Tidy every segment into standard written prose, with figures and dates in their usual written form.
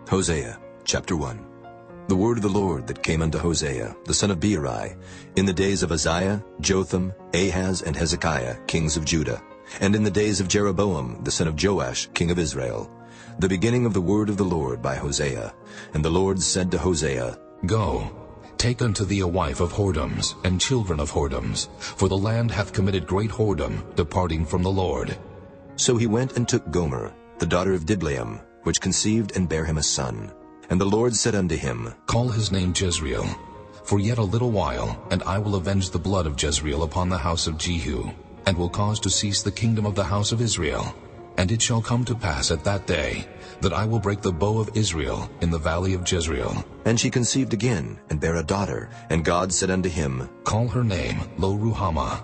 Hosea chapter 1. The word of the Lord that came unto Hosea, the son of Beeri, in the days of Uzziah, Jotham, Ahaz, and Hezekiah, kings of Judah, and in the days of Jeroboam, the son of Joash, king of Israel, the beginning of the word of the Lord by Hosea. And the Lord said to Hosea, Go, take unto thee a wife of whoredoms, and children of whoredoms, for the land hath committed great whoredom, departing from the Lord. So he went and took Gomer, the daughter of Diblaim, which conceived and bare him a son. And the Lord said unto him, Call his name Jezreel, for yet a little while, and I will avenge the blood of Jezreel upon the house of Jehu, and will cause to cease the kingdom of the house of Israel. And it shall come to pass at that day, that I will break the bow of Israel in the valley of Jezreel. And she conceived again, and bare a daughter. And God said unto him, Call her name Lo-Ruhamah,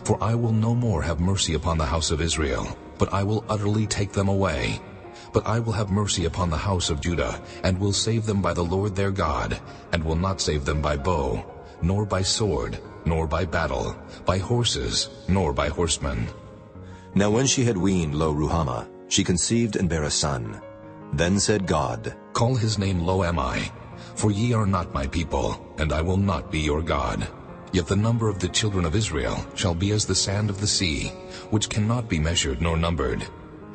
for I will no more have mercy upon the house of Israel, but I will utterly take them away. But I will have mercy upon the house of Judah, and will save them by the Lord their God, and will not save them by bow, nor by sword, nor by battle, by horses, nor by horsemen. Now when she had weaned Lo-Ruhamah, she conceived and bare a son. Then said God, Call his name Lo-Ammi, for ye are not my people, and I will not be your God. Yet the number of the children of Israel shall be as the sand of the sea, which cannot be measured nor numbered.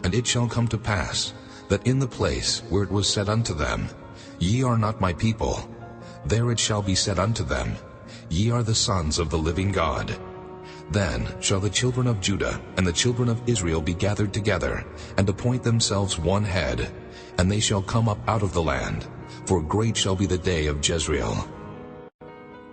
And it shall come to pass, that in the place where it was said unto them, Ye are not my people, there it shall be said unto them, Ye are the sons of the living God. Then shall the children of Judah and the children of Israel be gathered together, and appoint themselves one head, and they shall come up out of the land, for great shall be the day of Jezreel.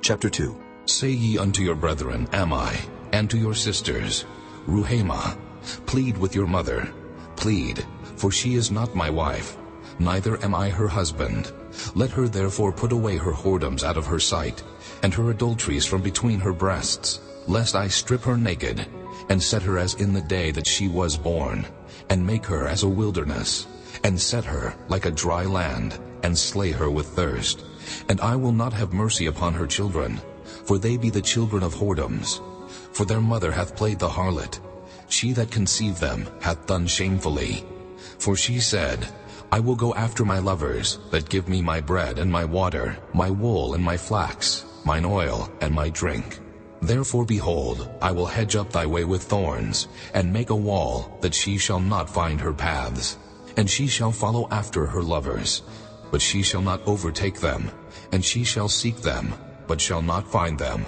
Chapter 2. Say ye unto your brethren, Ammi, and to your sisters, Ruhamah, plead with your mother, plead, for she is not my wife, neither am I her husband. Let her therefore put away her whoredoms out of her sight, and her adulteries from between her breasts, lest I strip her naked, and set her as in the day that she was born, and make her as a wilderness, and set her like a dry land, and slay her with thirst. And I will not have mercy upon her children, for they be the children of whoredoms. For their mother hath played the harlot, she that conceived them hath done shamefully. For she said, I will go after my lovers, that give me my bread and my water, my wool and my flax, mine oil and my drink. Therefore, behold, I will hedge up thy way with thorns, and make a wall, that she shall not find her paths. And she shall follow after her lovers, but she shall not overtake them. And she shall seek them, but shall not find them.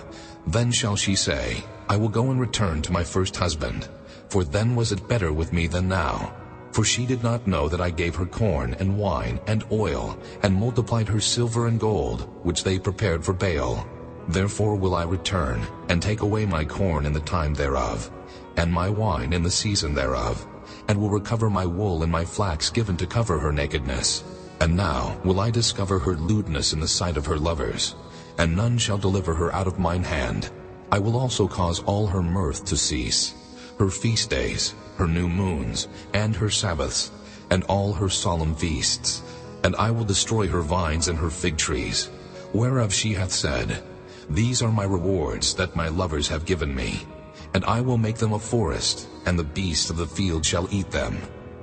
Then shall she say, I will go and return to my first husband, for then was it better with me than now. For she did not know that I gave her corn and wine and oil, and multiplied her silver and gold, which they prepared for Baal. Therefore will I return, and take away my corn in the time thereof, and my wine in the season thereof, and will recover my wool and my flax given to cover her nakedness. And now will I discover her lewdness in the sight of her lovers, and none shall deliver her out of mine hand. I will also cause all her mirth to cease, her feast days, her new moons, and her Sabbaths, and all her solemn feasts. And I will destroy her vines and her fig trees, whereof she hath said, These are my rewards that my lovers have given me. And I will make them a forest, and the beasts of the field shall eat them.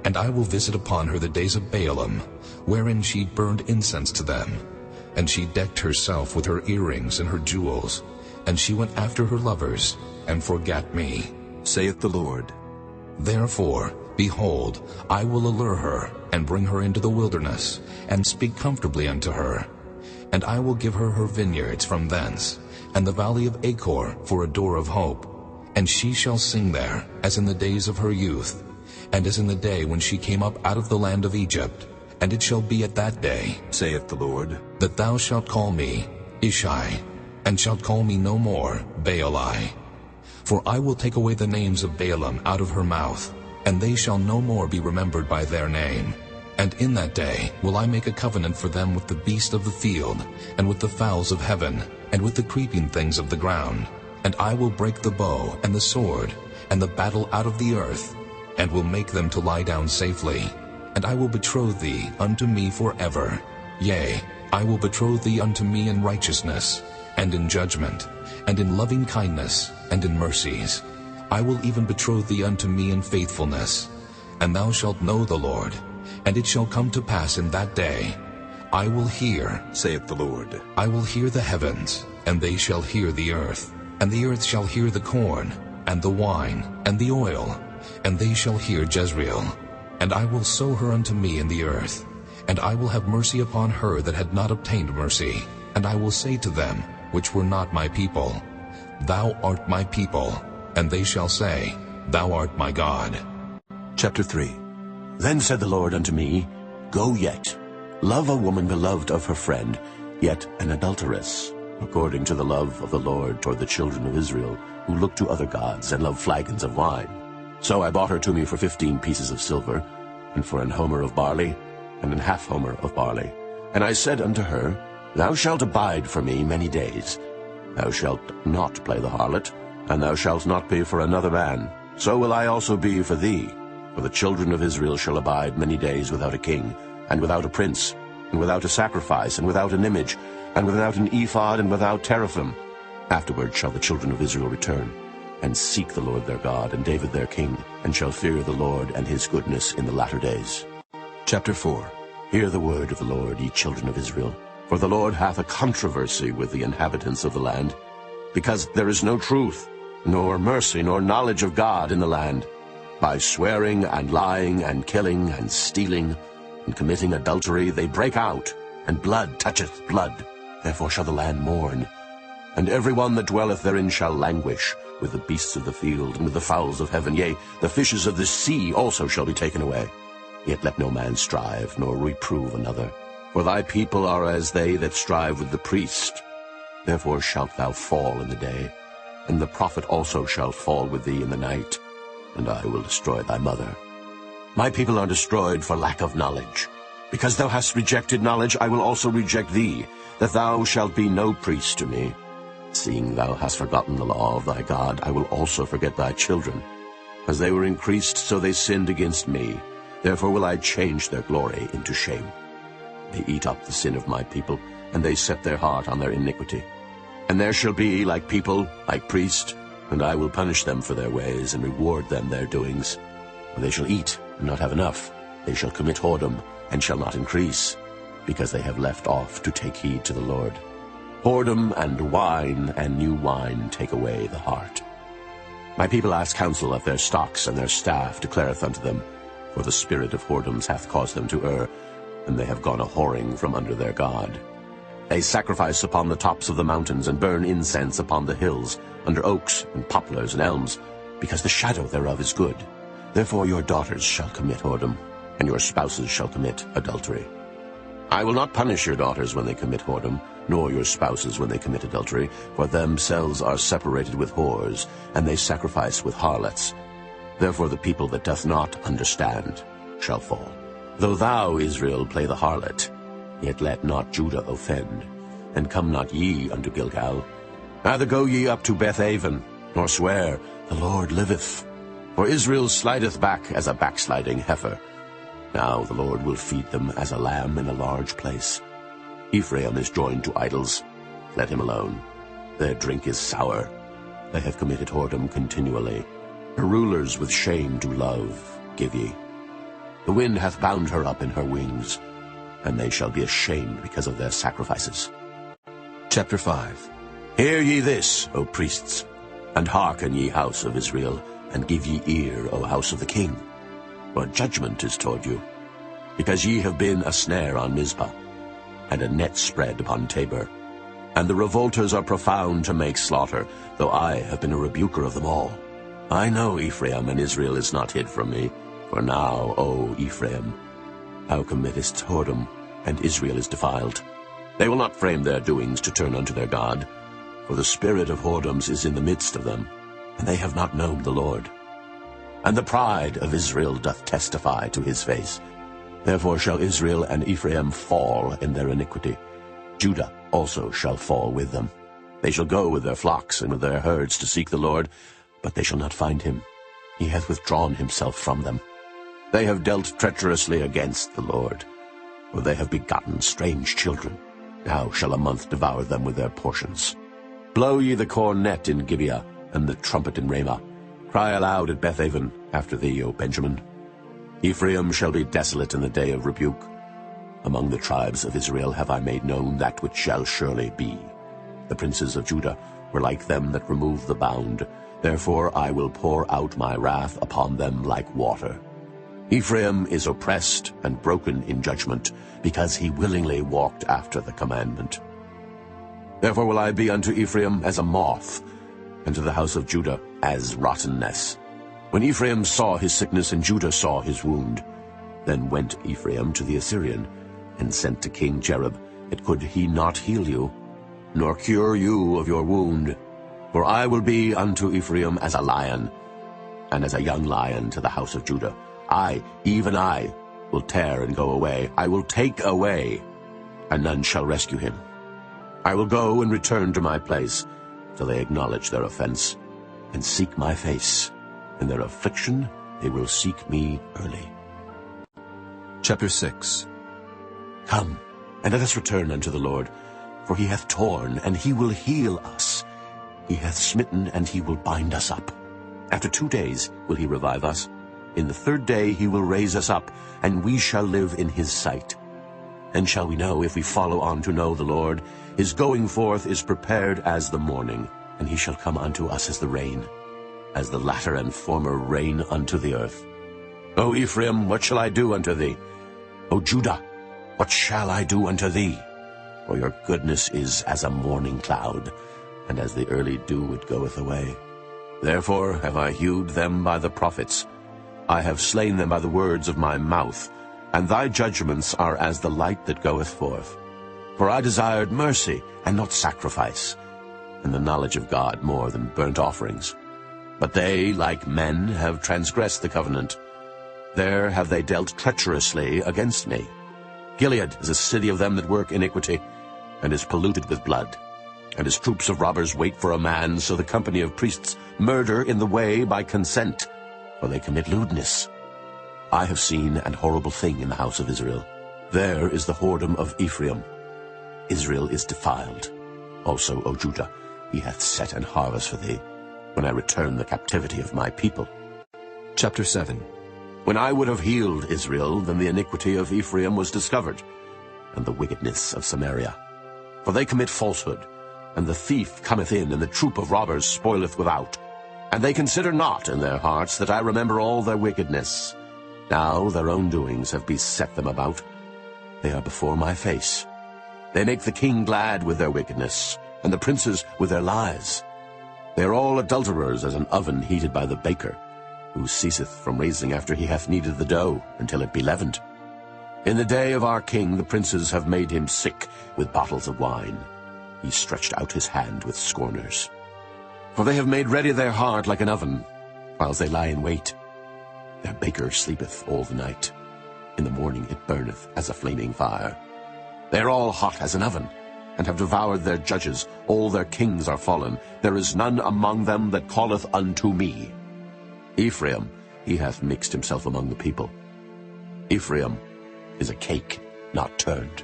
And I will visit upon her the days of Baalim, wherein she burned incense to them. And she decked herself with her earrings and her jewels, and she went after her lovers, and forgat me, saith the Lord. Therefore, behold, I will allure her, and bring her into the wilderness, and speak comfortably unto her. And I will give her her vineyards from thence, and the valley of Achor for a door of hope. And she shall sing there, as in the days of her youth, and as in the day when she came up out of the land of Egypt. And it shall be at that day, saith the Lord, that thou shalt call me Ishai, and shalt call me no more Baali. For I will take away the names of Baalim out of her mouth, and they shall no more be remembered by their name. And in that day will I make a covenant for them with the beast of the field, and with the fowls of heaven, and with the creeping things of the ground. And I will break the bow and the sword, and the battle out of the earth, and will make them to lie down safely. And I will betroth thee unto me forever. Yea, I will betroth thee unto me in righteousness, and in judgment, and in loving kindness, and in mercies. I will even betroth thee unto me in faithfulness. And thou shalt know the Lord. And it shall come to pass in that day, I will hear, saith the Lord. I will hear the heavens, and they shall hear the earth. And the earth shall hear the corn, and the wine, and the oil, and they shall hear Jezreel. And I will sow her unto me in the earth, and I will have mercy upon her that had not obtained mercy. And I will say to them, which were not my people, Thou art my people. And they shall say, Thou art my God. Chapter 3. Then said the Lord unto me, Go yet, love a woman beloved of her friend, yet an adulteress, according to the love of the Lord toward the children of Israel, who look to other gods and love flagons of wine. So I bought her to me for 15 pieces of silver, and for an homer of barley, and an half homer of barley. And I said unto her, Thou shalt abide for me many days. Thou shalt not play the harlot, and thou shalt not be for another man. So will I also be for thee. For the children of Israel shall abide many days without a king, and without a prince, and without a sacrifice, and without an image, and without an ephod, and without teraphim. Afterward shall the children of Israel return, and seek the Lord their God, and David their king, and shall fear the Lord and his goodness in the latter days. Chapter 4. Hear the word of the Lord, ye children of Israel. For the Lord hath a controversy with the inhabitants of the land, because there is no truth, nor mercy, nor knowledge of God in the land. By swearing and lying and killing and stealing and committing adultery they break out, and blood toucheth blood. Therefore shall the land mourn, and every one that dwelleth therein shall languish, with the beasts of the field and with the fowls of heaven. Yea, the fishes of the sea also shall be taken away. Yet let no man strive, nor reprove another. For thy people are as they that strive with the priest. Therefore shalt thou fall in the day, and the prophet also shall fall with thee in the night, and I will destroy thy mother. My people are destroyed for lack of knowledge. Because thou hast rejected knowledge, I will also reject thee, that thou shalt be no priest to me. Seeing thou hast forgotten the law of thy God, I will also forget thy children. As they were increased, so they sinned against me. Therefore will I change their glory into shame. They eat up the sin of my people, and they set their heart on their iniquity. And there shall be like people, like priest, and I will punish them for their ways, and reward them their doings. For they shall eat, and not have enough. They shall commit whoredom, and shall not increase, because they have left off to take heed to the Lord. Whoredom and wine and new wine take away the heart. My people ask counsel of their stocks, and their staff declareth unto them, for the spirit of whoredoms hath caused them to err, and they have gone a-whoring from under their God. They sacrifice upon the tops of the mountains, and burn incense upon the hills, under oaks and poplars and elms, because the shadow thereof is good. Therefore your daughters shall commit whoredom, and your spouses shall commit adultery. I will not punish your daughters when they commit whoredom, nor your spouses when they commit adultery, for themselves are separated with whores, and they sacrifice with harlots. Therefore the people that doth not understand shall fall. Though thou, Israel, play the harlot, yet let not Judah offend, and come not ye unto Gilgal. Neither go ye up to Beth-aven, nor swear, The Lord liveth. For Israel slideth back as a backsliding heifer. Now the Lord will feed them as a lamb in a large place. Ephraim is joined to idols. Let him alone. Their drink is sour. They have committed whoredom continually. Her rulers with shame do love, give ye. The wind hath bound her up in her wings, and they shall be ashamed because of their sacrifices. Chapter 5. Hear ye this, O priests, and hearken, ye house of Israel, and give ye ear, O house of the king. For judgment is toward you, because ye have been a snare on Mizpah, and a net spread upon Tabor. And the revolters are profound to make slaughter, though I have been a rebuker of them all. I know Ephraim, and Israel is not hid from me. For now, O Ephraim, thou committest whoredom, and Israel is defiled. They will not frame their doings to turn unto their God, for the spirit of whoredoms is in the midst of them, and they have not known the Lord. And the pride of Israel doth testify to his face. Therefore shall Israel and Ephraim fall in their iniquity. Judah also shall fall with them. They shall go with their flocks and with their herds to seek the Lord, but they shall not find him. He hath withdrawn himself from them. They have dealt treacherously against the Lord, for they have begotten strange children. Now shall a month devour them with their portions. Blow ye the cornet in Gibeah, and the trumpet in Ramah. Cry aloud at Beth-aven after thee, O Benjamin. Ephraim shall be desolate in the day of rebuke. Among the tribes of Israel have I made known that which shall surely be. The princes of Judah were like them that remove the bound. Therefore I will pour out my wrath upon them like water. Ephraim is oppressed and broken in judgment, because he willingly walked after the commandment. Therefore will I be unto Ephraim as a moth, and to the house of Judah as rottenness. When Ephraim saw his sickness, and Judah saw his wound, then went Ephraim to the Assyrian, and sent to King Jareb, yet could he not heal you, nor cure you of your wound. For I will be unto Ephraim as a lion, and as a young lion to the house of Judah. I, even I, will tear and go away. I will take away, and none shall rescue him. I will go and return to my place, till they acknowledge their offense, and seek my face. In their affliction they will seek me early. Chapter 6. Come, and let us return unto the Lord, for he hath torn, and he will heal us. He hath smitten, and he will bind us up. After 2 days will he revive us. In the 3rd day he will raise us up, and we shall live in his sight. Then shall we know, if we follow on to know the Lord. His going forth is prepared as the morning, and he shall come unto us as the rain, as the latter and former rain unto the earth. O Ephraim, what shall I do unto thee? O Judah, what shall I do unto thee? For your goodness is as a morning cloud, and as the early dew it goeth away. Therefore have I hewed them by the prophets. I have slain them by the words of my mouth, and thy judgments are as the light that goeth forth. For I desired mercy, and not sacrifice, and the knowledge of God more than burnt offerings. But they, like men, have transgressed the covenant. There have they dealt treacherously against me. Gilead is a city of them that work iniquity, and is polluted with blood. And his troops of robbers wait for a man, so the company of priests murder in the way by consent, for they commit lewdness. I have seen an horrible thing in the house of Israel. There is the whoredom of Ephraim. Israel is defiled. Also, O Judah, he hath set an harvest for thee, when I return the captivity of my people. Chapter 7. When I would have healed Israel, then the iniquity of Ephraim was discovered, and the wickedness of Samaria. For they commit falsehood, and the thief cometh in, and the troop of robbers spoileth without. And they consider not in their hearts that I remember all their wickedness. Now their own doings have beset them about. They are before my face. They make the king glad with their wickedness, and the princes with their lies. They are all adulterers, as an oven heated by the baker, who ceaseth from raising after he hath kneaded the dough, until it be leavened. In the day of our king the princes have made him sick with bottles of wine. He stretched out his hand with scorners. For they have made ready their heart like an oven, whiles they lie in wait. Their baker sleepeth all the night. In the morning it burneth as a flaming fire. They are all hot as an oven, and have devoured their judges. All their kings are fallen. There is none among them that calleth unto me. Ephraim, he hath mixed himself among the people. Ephraim is a cake not turned.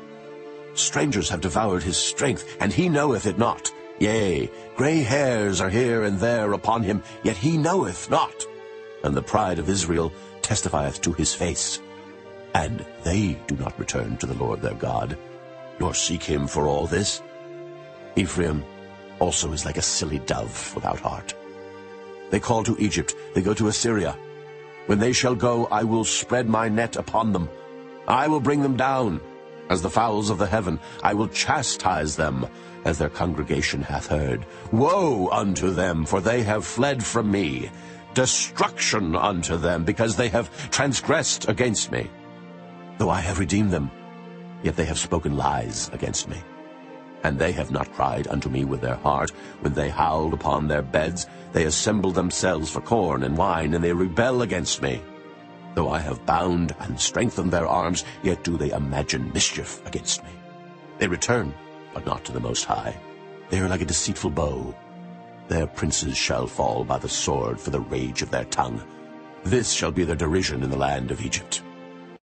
Strangers have devoured his strength, and he knoweth it not. Yea, gray hairs are here and there upon him, yet he knoweth not. And the pride of Israel testifieth to his face. And they do not return to the Lord their God, nor seek him for all this. Ephraim also is like a silly dove without heart. They call to Egypt, they go to Assyria. When they shall go, I will spread my net upon them. I will bring them down as the fowls of the heaven. I will chastise them as their congregation hath heard. Woe unto them, for they have fled from me. Destruction unto them, because they have transgressed against me. Though I have redeemed them, yet they have spoken lies against me. And they have not cried unto me with their heart. When they howled upon their beds, they assembled themselves for corn and wine, and they rebel against me. Though I have bound and strengthened their arms, yet do they imagine mischief against me. They return, but not to the Most High. They are like a deceitful bow. Their princes shall fall by the sword for the rage of their tongue. This shall be their derision in the land of Egypt.